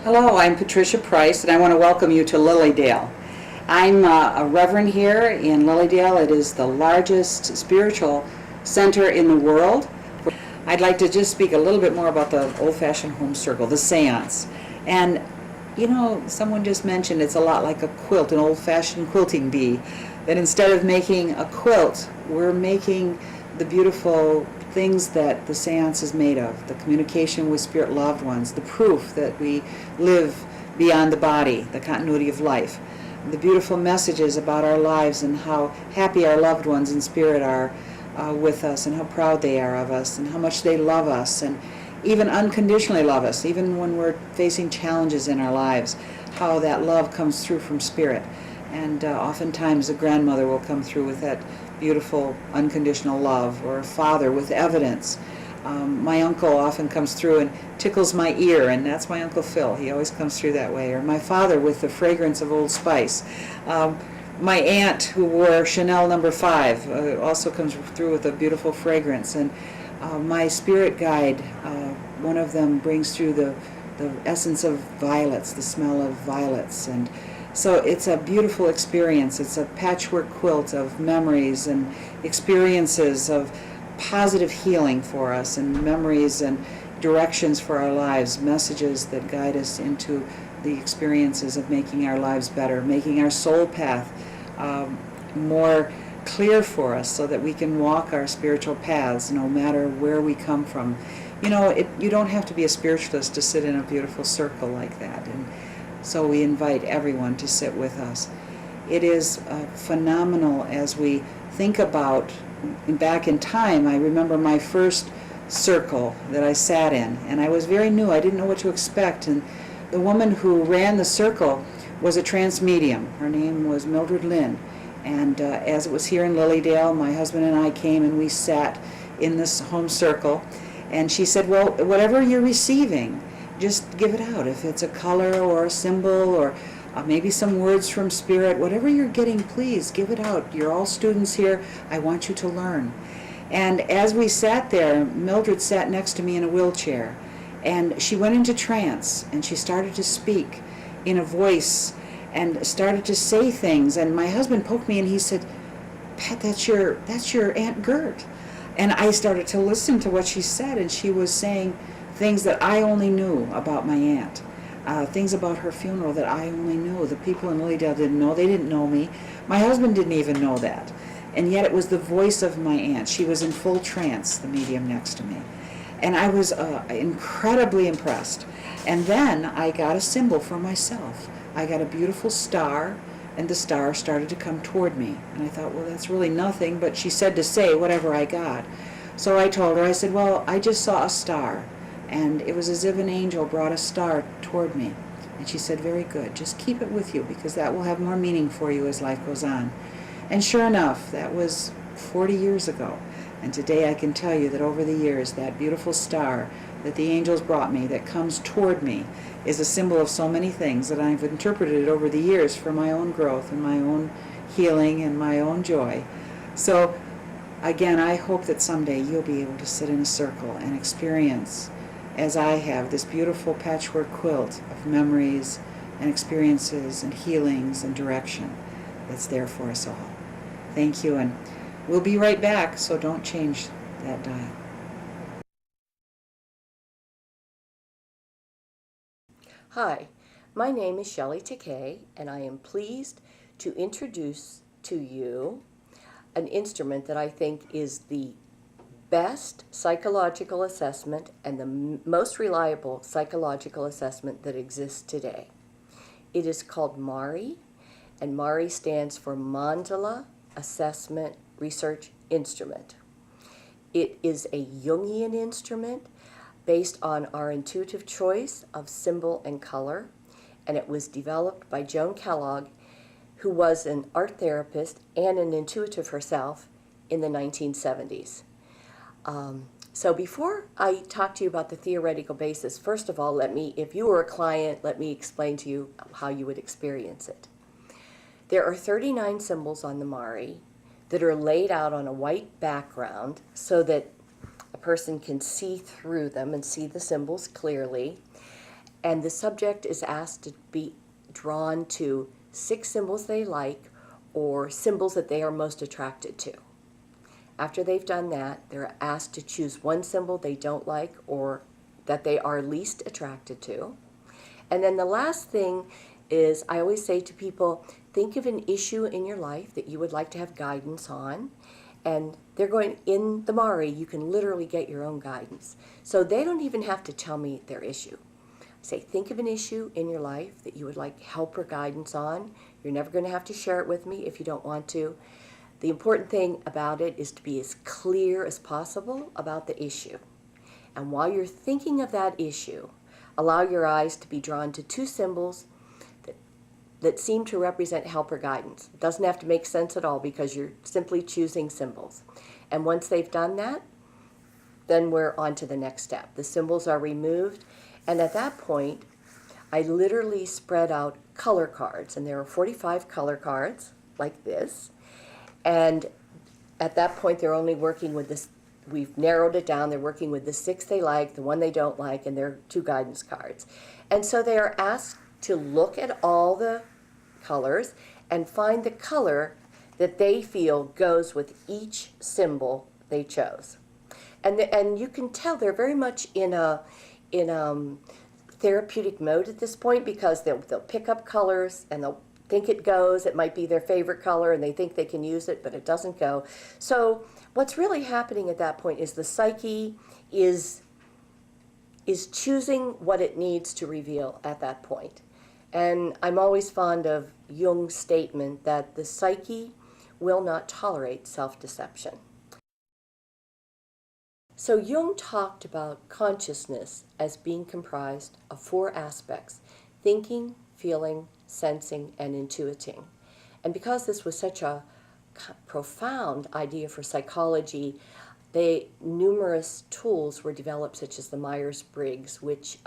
Hello, I'm Patricia Price, and I want to welcome you to Lilydale. I'm a reverend here in Lilydale. It is the largest spiritual center in the world. I'd like to just speak a little bit more about the old-fashioned home circle, the seance. And, you know, someone just mentioned it's a lot like a quilt, an old-fashioned quilting bee, that instead of making a quilt, we're making the beautiful things that the seance is made of, the communication with spirit loved ones, the proof that we live beyond the body, the continuity of life, the beautiful messages about our lives and how happy our loved ones in spirit are with us, and how proud they are of us, and how much they love us, and even unconditionally love us, even when we're facing challenges in our lives, how that love comes through from spirit. And oftentimes a grandmother will come through with that beautiful unconditional love, or a father with evidence. My uncle often comes through and tickles my ear, and that's my Uncle Phil. He always comes through that way. Or my father with the fragrance of Old Spice. My aunt, who wore Chanel No. 5, also comes through with a beautiful fragrance. And my spirit guide, one of them brings through the essence of violets, the smell of violets. And so it's a beautiful experience. It's a patchwork quilt of memories and experiences of positive healing for us, and memories and directions for our lives, messages that guide us into the experiences of making our lives better, making our soul path more clear for us so that we can walk our spiritual paths no matter where we come from. You know, you don't have to be a spiritualist to sit in a beautiful circle like that. And so we invite everyone to sit with us. It is phenomenal as we think about back in time. I remember my first circle that I sat in, and I was very new. I didn't know what to expect. And the woman who ran the circle was a trance medium. Her name was Mildred Lynn. And as it was here in Lilydale, my husband and I came and we sat in this home circle. And she said, well, whatever you're receiving, just give it out. If it's a color or a symbol or maybe some words from spirit, whatever you're getting, please give it out. You're all students here. I want you to learn. And as we sat there, Mildred sat next to me in a wheelchair, and she went into trance, and she started to speak in a voice and started to say things. And my husband poked me and he said, Pat, that's your Aunt Gert. And I started to listen to what she said, and she was saying things that I only knew about my aunt, things about her funeral that I only knew. The people in Lilydale didn't know. They didn't know me. My husband didn't even know that. And yet it was the voice of my aunt. She was in full trance, the medium next to me. And I was incredibly impressed. And then I got a symbol for myself. I got a beautiful star, and the star started to come toward me. And I thought, well, that's really nothing, but she said to say whatever I got. So I told her, I said, well, I just saw a star. And it was as if an angel brought a star toward me. And she said, very good, just keep it with you, because that will have more meaning for you as life goes on. And sure enough, that was 40 years ago. And today I can tell you that over the years, that beautiful star that the angels brought me, that comes toward me, is a symbol of so many things that I've interpreted over the years for my own growth and my own healing and my own joy. So again, I hope that someday you'll be able to sit in a circle and experience, as I have, this beautiful patchwork quilt of memories and experiences and healings and direction that's there for us all. Thank you, and we'll be right back, so don't change that dial. Hi, my name is Shelley Takei, and I am pleased to introduce to you an instrument that I think is the best psychological assessment and the most reliable psychological assessment that exists today. It is called MARI, and MARI stands for Mandala Assessment Research Instrument. It is a Jungian instrument based on our intuitive choice of symbol and color, and it was developed by Joan Kellogg, who was an art therapist and an intuitive herself in the 1970s. So before I talk to you about the theoretical basis, first of all, if you were a client, let me explain to you how you would experience it. There are 39 symbols on the MARI that are laid out on a white background so that a person can see through them and see the symbols clearly. and the subject is asked to be drawn to 6 symbols they like or symbols that they are most attracted to. After they've done that, they're asked to choose 1 symbol they don't like or that they are least attracted to. And then the last thing is, I always say to people, think of an issue in your life that you would like to have guidance on. And they're going, in the Mari, you can literally get your own guidance. So they don't even have to tell me their issue. I say, think of an issue in your life that you would like help or guidance on. You're never going to have to share it with me if you don't want to. The important thing about it is to be as clear as possible about the issue. And while you're thinking of that issue, allow your eyes to be drawn to 2 symbols that seem to represent help or guidance. It doesn't have to make sense at all because you're simply choosing symbols. And once they've done that, then we're on to the next step. The symbols are removed, and at that point, I literally spread out color cards, and there are 45 color cards like this. And at that point, they're only working with this. We've narrowed it down. They're working with the 6 they like, the 1 they don't like, and their 2 guidance cards. And so they are asked to look at all the colors and find the color that they feel goes with each symbol they chose. And you can tell they're very much in a therapeutic mode at this point, because they'll pick up colors and they'll think it goes. It might be their favorite color and they think they can use it, but it doesn't go. So what's really happening at that point is the psyche is choosing what it needs to reveal at that point. And I'm always fond of Jung's statement that the psyche will not tolerate self-deception. So Jung talked about consciousness as being comprised of 4 aspects: thinking, feeling, sensing, and intuiting. And because this was such a profound idea for psychology, numerous tools were developed, such as the Myers-Briggs, which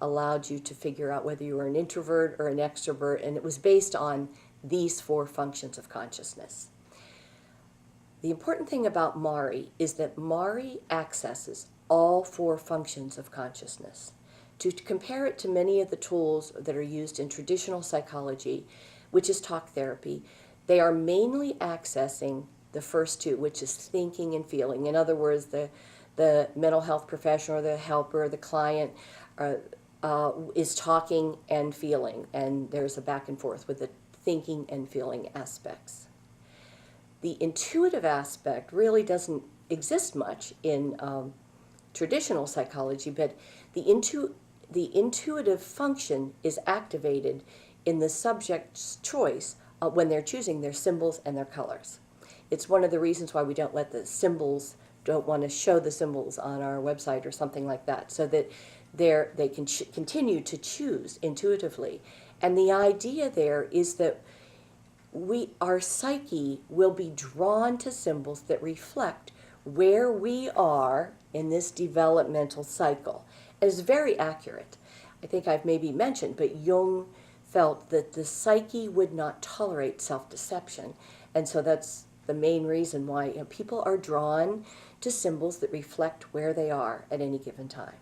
allowed you to figure out whether you were an introvert or an extrovert, and it was based on these 4 functions of consciousness. The important thing about Mari is that Mari accesses all 4 functions of consciousness. To compare it to many of the tools that are used in traditional psychology, which is talk therapy, they are mainly accessing the first 2, which is thinking and feeling. In other words, the mental health professional or the helper or the client is talking and feeling, and there's a back and forth with the thinking and feeling aspects. The intuitive aspect really doesn't exist much in traditional psychology, but the intuitive function is activated in the subject's choice when they're choosing their symbols and their colors. It's one of the reasons why we don't want to show the symbols on our website or something like that, so that they can continue to choose intuitively. And the idea there is that our psyche will be drawn to symbols that reflect where we are in this developmental cycle. It is very accurate. I think I've maybe mentioned, but Jung felt that the psyche would not tolerate self-deception. And so that's the main reason why people are drawn to symbols that reflect where they are at any given time.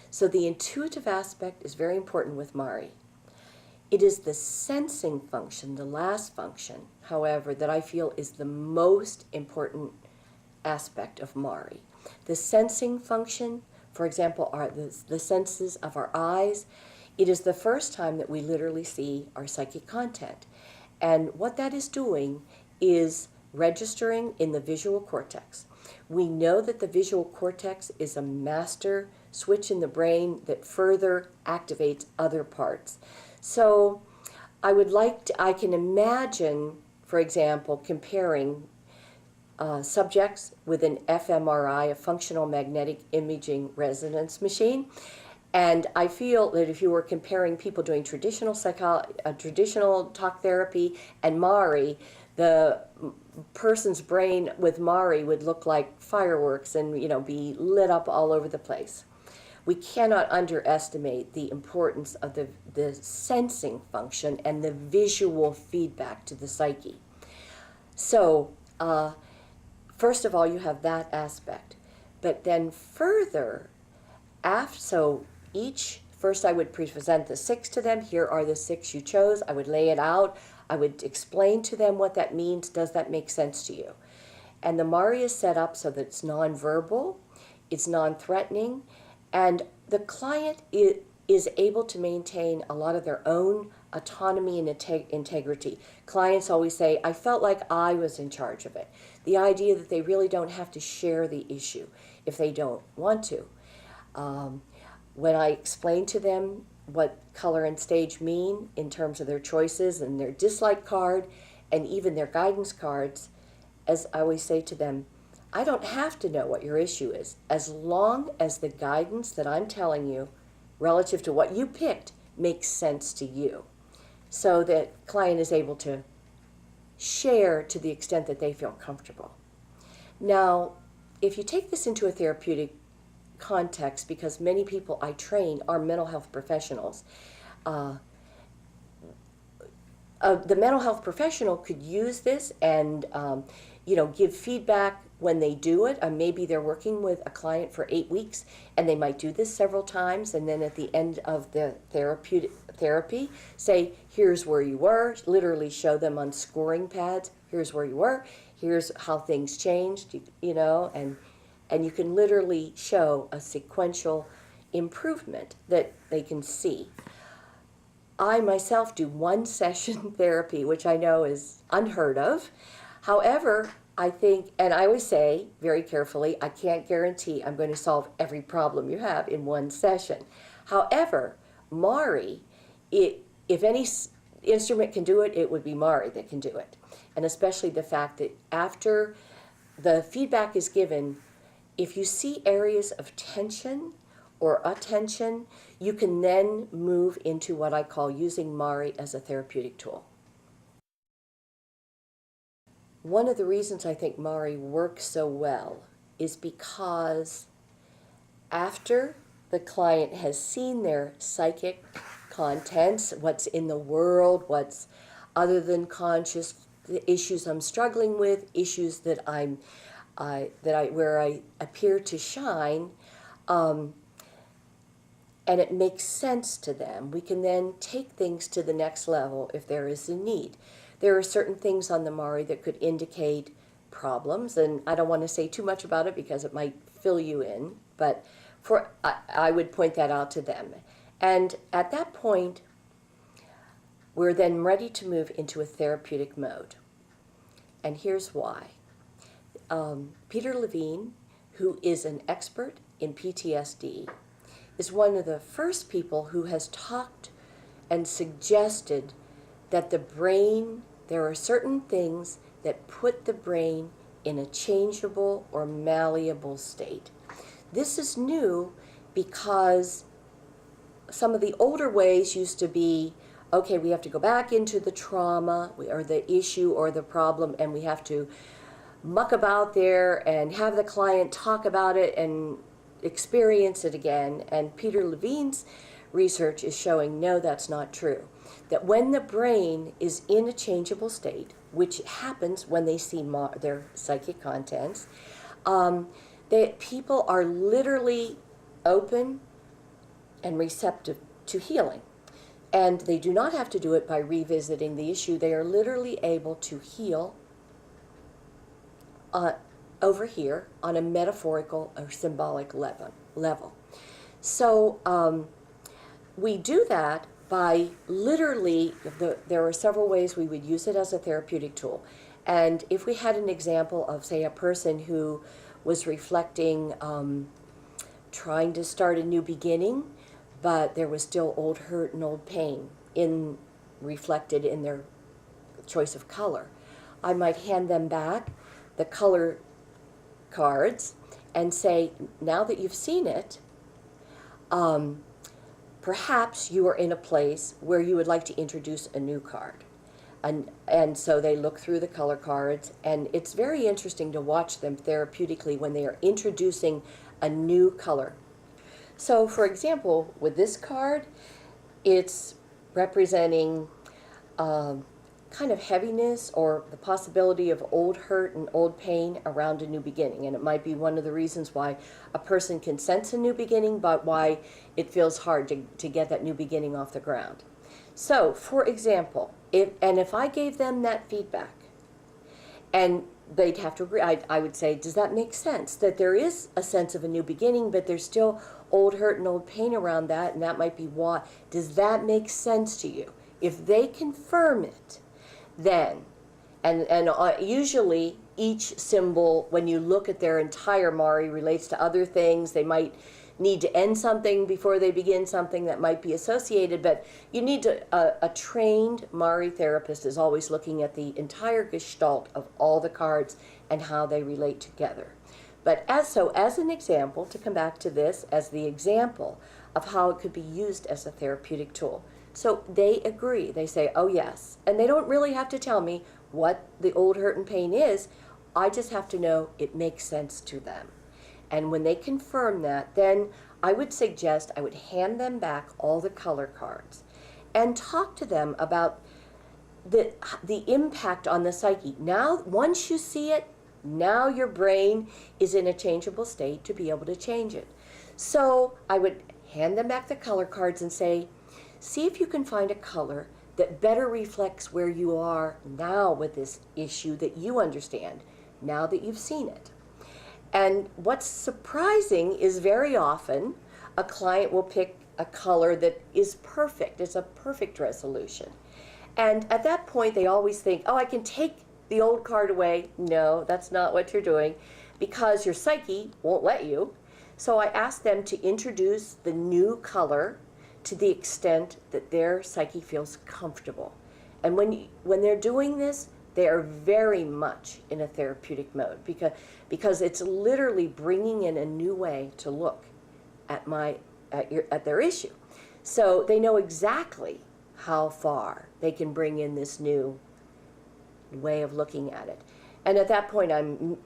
So the intuitive aspect is very important with Mari. It is the sensing function, the last function, however, that I feel is the most important aspect of Mari. The sensing function, for example, are the senses of our eyes. It is the first time that we literally see our psychic content. And what that is doing is registering in the visual cortex. We know that the visual cortex is a master switch in the brain that further activates other parts. So I can imagine, for example, comparing subjects with an fMRI, a functional magnetic imaging resonance machine. And I feel that if you were comparing people doing traditional talk therapy and Mari, the person's brain with Mari would look like fireworks and be lit up all over the place. We cannot underestimate the importance of the sensing function and the visual feedback to the psyche. So, first of all, you have that aspect. But then further, so each First, I would present the 6 to them. Here are the 6 you chose. I would lay it out. I would explain to them what that means. Does that make sense to you? And the Mari is set up so that it's nonverbal, it's non-threatening, and the client is able to maintain a lot of their own autonomy and integrity. Clients always say, I felt like I was in charge of it. The idea that they really don't have to share the issue if they don't want to. When I explain to them what color and stage mean in terms of their choices and their dislike card and even their guidance cards, as I always say to them, I don't have to know what your issue is, as long as the guidance that I'm telling you relative to what you picked makes sense to you. So that client is able to share to the extent that they feel comfortable. Now, if you take this into a therapeutic context, because many people I train are mental health professionals, the mental health professional could use this and give feedback when they do it. Maybe they're working with a client for 8 weeks and they might do this several times, and then at the end of the therapy say, here's where you were, literally show them on scoring pads, here's where you were, here's how things changed, and you can literally show a sequential improvement that they can see. I myself do 1 session therapy, which I know is unheard of. However, I think, and I always say very carefully, I can't guarantee I'm going to solve every problem you have in 1 session. However, Mari, if any instrument can do it, it would be Mari that can do it. And especially the fact that after the feedback is given, if you see areas of tension or attention, you can then move into what I call using Mari as a therapeutic tool. One of the reasons I think Mari works so well is because after the client has seen their psychic contents, what's in the world, what's other than conscious, the issues I'm struggling with, issues that where I appear to shine, and it makes sense to them, we can then take things to the next level if there is a need. There are certain things on the Mari that could indicate problems, and I don't want to say too much about it because it might fill you in, but I would point that out to them. And at that point, we're then ready to move into a therapeutic mode. And here's why. Peter Levine, who is an expert in PTSD, is one of the first people who has talked and suggested that the brain, there are certain things that put the brain in a changeable or malleable state. This is new because some of the older ways used to be, okay, we have to go back into the trauma or the issue or the problem, and we have to muck about there and have the client talk about it and experience it again. And Peter Levine's research is showing no, that's not true. That when the brain is in a changeable state, which happens when they see their psychic contents, that people are literally open and receptive to healing. And they do not have to do it by revisiting the issue. They are literally able to heal over here on a metaphorical or symbolic level. So we do that by literally, there are several ways we would use it as a therapeutic tool. And if we had an example of, say, a person who was reflecting, trying to start a new beginning, but there was still old hurt and old pain reflected in their choice of color, I might hand them back the color cards and say, now that you've seen it, perhaps you are in a place where you would like to introduce a new card. And so they look through the color cards, and it's very interesting to watch them therapeutically when they are introducing a new color. So for example, with this card, it's representing kind of heaviness or the possibility of old hurt and old pain around a new beginning. And it might be one of the reasons why a person can sense a new beginning, but why it feels hard to get that new beginning off the ground. So, for example, if I gave them that feedback, and they'd have to agree, I would say, does that make sense? That there is a sense of a new beginning, but there's still old hurt and old pain around that, and that might be why. Does that make sense to you? If they confirm it, then, usually each symbol, when you look at their entire Mari, relates to other things. They might need to end something before they begin something that might be associated, but you need to, a trained Mari therapist is always looking at the entire gestalt of all the cards and how they relate together. But as an example, to come back to this as the example of how it could be used as a therapeutic tool. So they agree, they say, oh yes, and they don't really have to tell me what the old hurt and pain is. I just have to know it makes sense to them. And when they confirm that, then I would suggest I would hand them back all the color cards and talk to them about the impact on the psyche. Now, once you see it, now your brain is in a changeable state to be able to change it. So I would hand them back the color cards and say, see if you can find a color that better reflects where you are now with this issue that you understand, now that you've seen it. And what's surprising is very often a client will pick a color that is perfect. It's a perfect resolution. And at that point, they always think, oh, I can take the old card away. No, that's not what you're doing, because your psyche won't let you. So I ask them to introduce the new color to the extent that their psyche feels comfortable. And when they're doing this, they are very much in a therapeutic mode because it's literally bringing in a new way to look at their issue. So they know exactly how far they can bring in this new way of looking at it. And at that point, I'm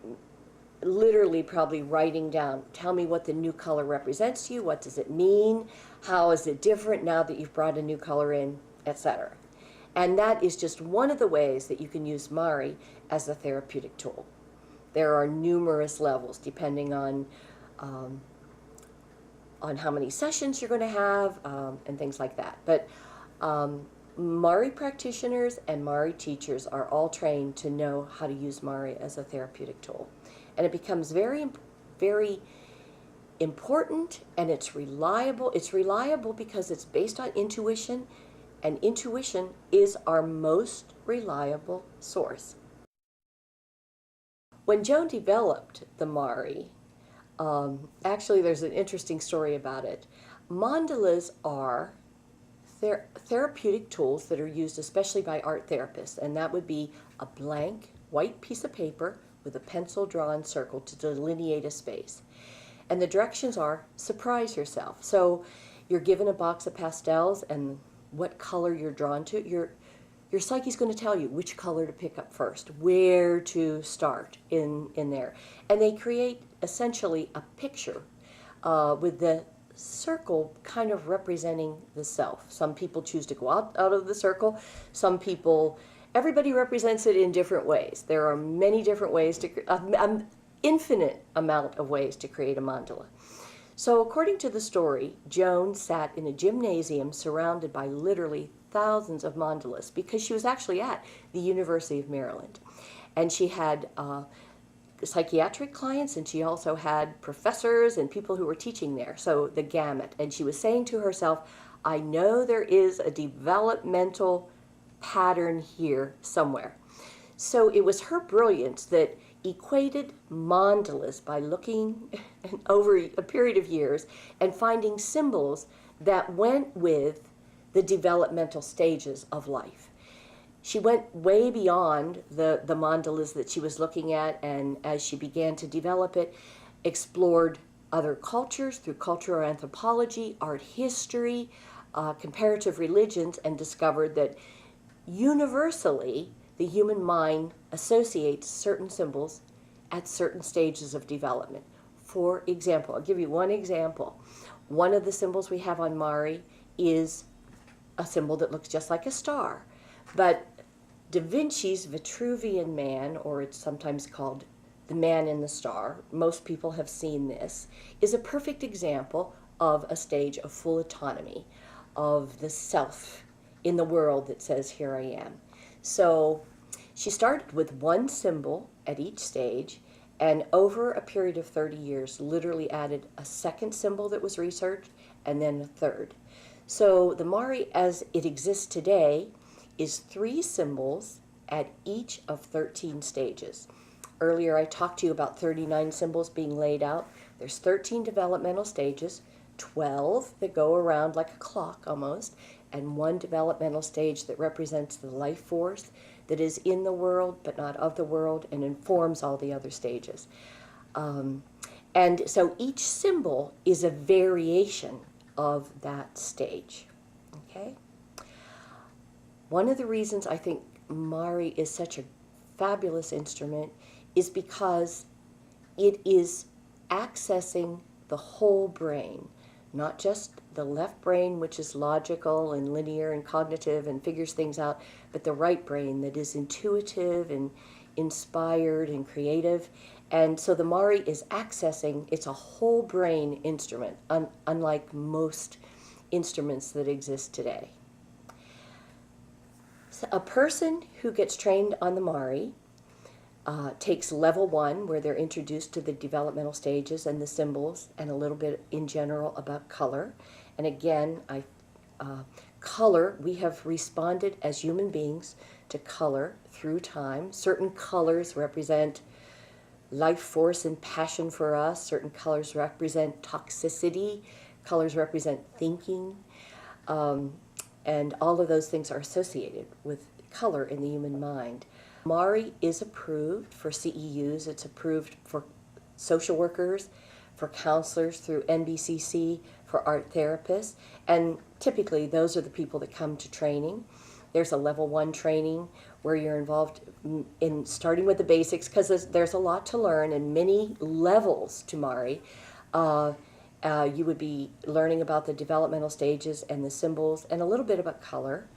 literally probably writing down, tell me what the new color represents to you, what does it mean, how is it different now that you've brought a new color in, etc. And that is just one of the ways that you can use Mari as a therapeutic tool. There are numerous levels depending on how many sessions you're going to have and things like that. But Mari practitioners and Mari teachers are all trained to know how to use Mari as a therapeutic tool. And it becomes very, very important, and it's reliable. It's reliable because it's based on intuition, and intuition is our most reliable source. When Joan developed the Mari, actually there's an interesting story about it. Mandalas are therapeutic tools that are used especially by art therapists, and that would be a blank white piece of paper with a pencil drawn circle to delineate a space. And the directions are surprise yourself. So you're given a box of pastels and what color you're drawn to. Your psyche's going to tell you which color to pick up first, where to start in there. And they create essentially a picture with the circle kind of representing the self. Some people choose to go out of the circle. Some people, everybody represents it in different ways. There are many different ways an infinite amount of ways to create a mandala. So according to the story, Joan sat in a gymnasium surrounded by literally thousands of mandalas because she was actually at the University of Maryland. And she had psychiatric clients, and she also had professors and people who were teaching there, so the gamut. And she was saying to herself, I know there is a developmental pattern here somewhere. So it was her brilliance that equated mandalas by looking over a period of years and finding symbols that went with the developmental stages of life. She went way beyond the mandalas that she was looking at, and as she began to develop it, explored other cultures through cultural anthropology, art history, comparative religions, and discovered that universally the human mind associates certain symbols at certain stages of development. For example, I'll give you one example. One of the symbols we have on Mari is a symbol that looks just like a star, but Da Vinci's Vitruvian Man, or it's sometimes called The Man in the Star, most people have seen this, is a perfect example of a stage of full autonomy, of the self in the world that says, here I am. So she started with one symbol at each stage, and over a period of 30 years literally added a second symbol that was researched, and then a third. So the Mari as it exists today is 3 symbols at each of 13 stages. Earlier I talked to you about 39 symbols being laid out. There's 13 developmental stages, 12 that go around like a clock almost, and 1 developmental stage that represents the life force that is in the world but not of the world and informs all the other stages. And so each symbol is a variation of that stage. Okay? One of the reasons I think Mari is such a fabulous instrument is because it is accessing the whole brain, not just the left brain, which is logical and linear and cognitive and figures things out, but the right brain that is intuitive and inspired and creative. And so the Mari is accessing, it's a whole brain instrument, unlike most instruments that exist today. So a person who gets trained on the Mari takes level 1, where they're introduced to the developmental stages and the symbols and a little bit in general about color. And again, color, we have responded as human beings to color through time. Certain colors represent life force and passion for us. Certain colors represent toxicity. Colors represent thinking. And all of those things are associated with color in the human mind. Mari is approved for CEUs. It's approved for social workers, for counselors through NBCC, for art therapists, and typically those are the people that come to training. There's a level 1 training where you're involved in starting with the basics, because there's a lot to learn and many levels to Mari. You would be learning about the developmental stages and the symbols and a little bit about color.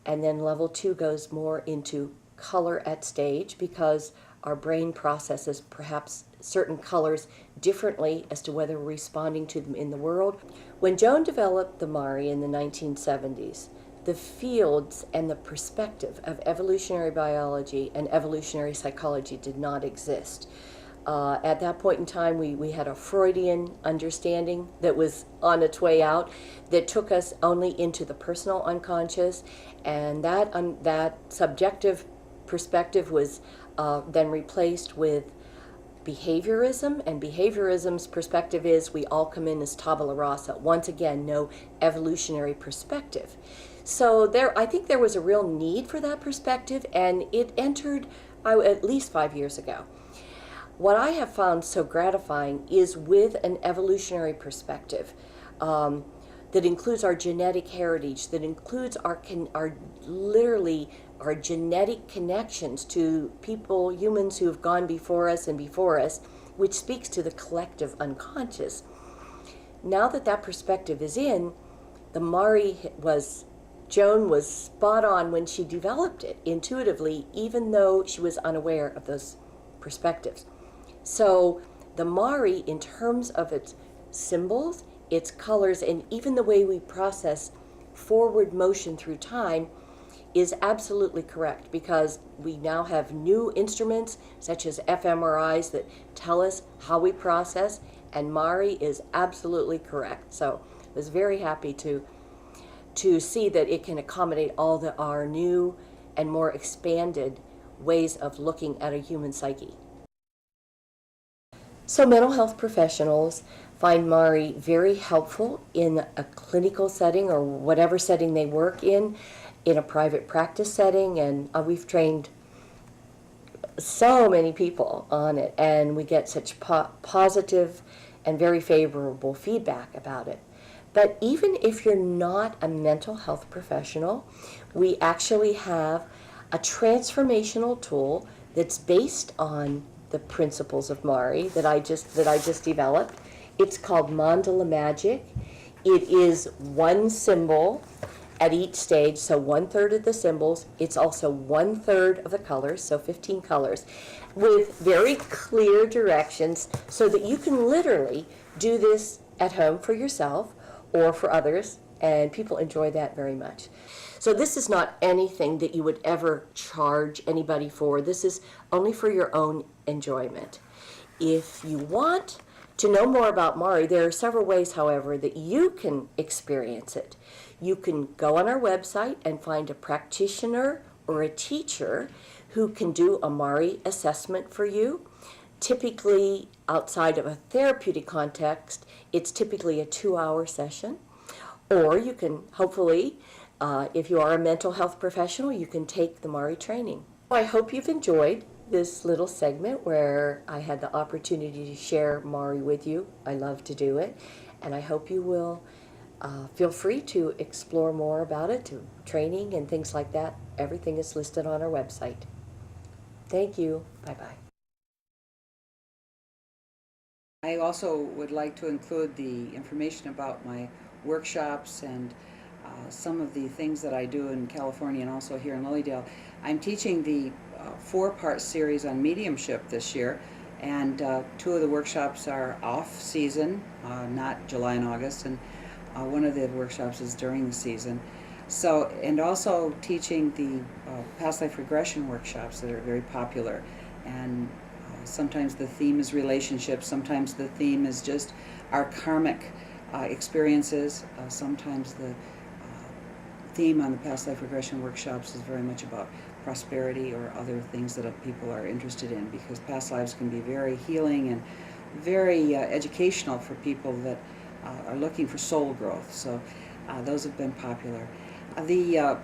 And then level 2 goes more into color at stage, because our brain processes perhaps certain colors differently as to whether we're responding to them in the world. When Joan developed the Mari in the 1970s, the fields and the perspective of evolutionary biology and evolutionary psychology did not exist. At that point in time, we had a Freudian understanding that was on its way out that took us only into the personal unconscious, and that subjective perspective was then replaced with behaviorism, and behaviorism's perspective is we all come in as tabula rasa. Once again, no evolutionary perspective. So I think there was a real need for that perspective, and it entered at least 5 years ago. What I have found so gratifying is with an evolutionary perspective that includes our genetic heritage, that includes literally our genetic connections to people, humans who have gone before us, which speaks to the collective unconscious. Now that perspective is in, the Mari Joan was spot on when she developed it intuitively, even though she was unaware of those perspectives. So the Mari, in terms of its symbols, its colors, and even the way we process forward motion through time, is absolutely correct, because we now have new instruments such as fMRIs that tell us how we process, and Mari is absolutely correct. So I was very happy to see that it can accommodate all our new and more expanded ways of looking at a human psyche. So mental health professionals find Mari very helpful in a clinical setting or whatever setting they work in a private practice setting, and we've trained so many people on it, and we get such positive and very favorable feedback about it. But even if you're not a mental health professional, we actually have a transformational tool that's based on the principles of Mari that I just developed. It's called Mandala Magic. It is one symbol at each stage. So 1/3 of the symbols. It's also 1/3 of the colors, so 15 colors, with very clear directions so that you can literally do this at home for yourself or for others, and people enjoy that very much. So this is not anything that you would ever charge anybody for. This is only for your own enjoyment. If you want to know more about Mari, there are several ways, however, that you can experience it. You can go on our website and find a practitioner or a teacher who can do a Mari assessment for you. Typically, outside of a therapeutic context, it's typically a 2-hour session. Or you can, hopefully, if you are a mental health professional, you can take the Mari training. I hope you've enjoyed this little segment where I had the opportunity to share Mari with you. I love to do it, and I hope you will feel free to explore more about it, to training and things like that. Everything is listed on our website. Thank you. Bye-bye. I also would like to include the information about my workshops and some of the things that I do in California and also here in Lilydale. I'm teaching the 4-part series on mediumship this year, and 2 of the workshops are off season, not July and August, and one of the workshops is during the season. So, and also teaching the past life regression workshops that are very popular, and sometimes the theme is relationships, sometimes the theme is just our karmic experiences, sometimes the theme on the past life regression workshops is very much about prosperity or other things that people are interested in, because past lives can be very healing and very educational for people that are looking for soul growth. So those have been popular. The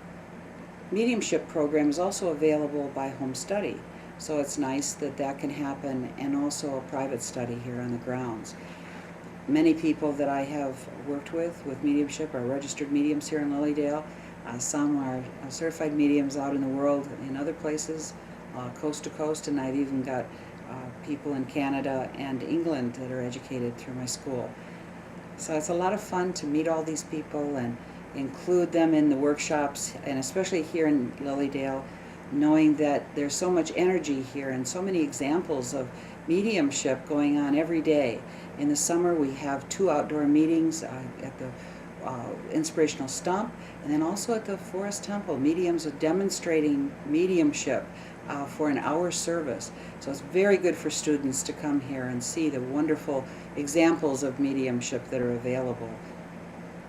mediumship program is also available by home study, so it's nice that that can happen, and also a private study here on the grounds. Many people that I have worked with mediumship are registered mediums here in Lilydale. Some are certified mediums out in the world in other places, coast to coast, and I've even got people in Canada and England that are educated through my school. So it's a lot of fun to meet all these people and include them in the workshops, and especially here in Lilydale, knowing that there's so much energy here and so many examples of mediumship going on every day. In the summer we have 2 outdoor meetings at the Inspirational Stump, and then also at the Forest Temple. Mediums are demonstrating mediumship for an hour service. So it's very good for students to come here and see the wonderful examples of mediumship that are available.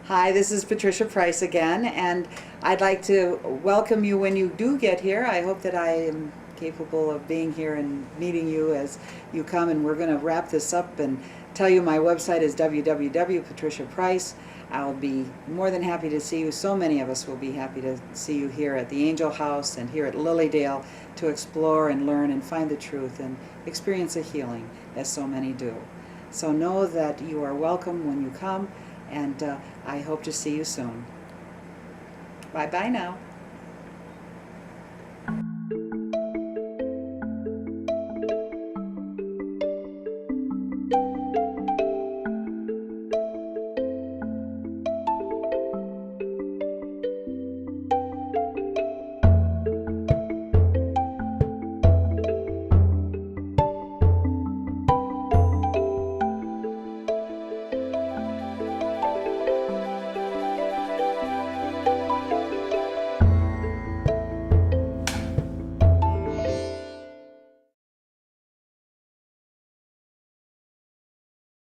Hi, this is Patricia Price again, and I'd like to welcome you when you do get here. I hope that I am capable of being here and meeting you as you come, and we're going to wrap this up and tell you my website is www.patriciaprice. I'll be more than happy to see you. So many of us will be happy to see you here at the Angel House and here at Lilydale to explore and learn and find the truth and experience a healing, as so many do. So know that you are welcome when you come, and I hope to see you soon. Bye-bye now.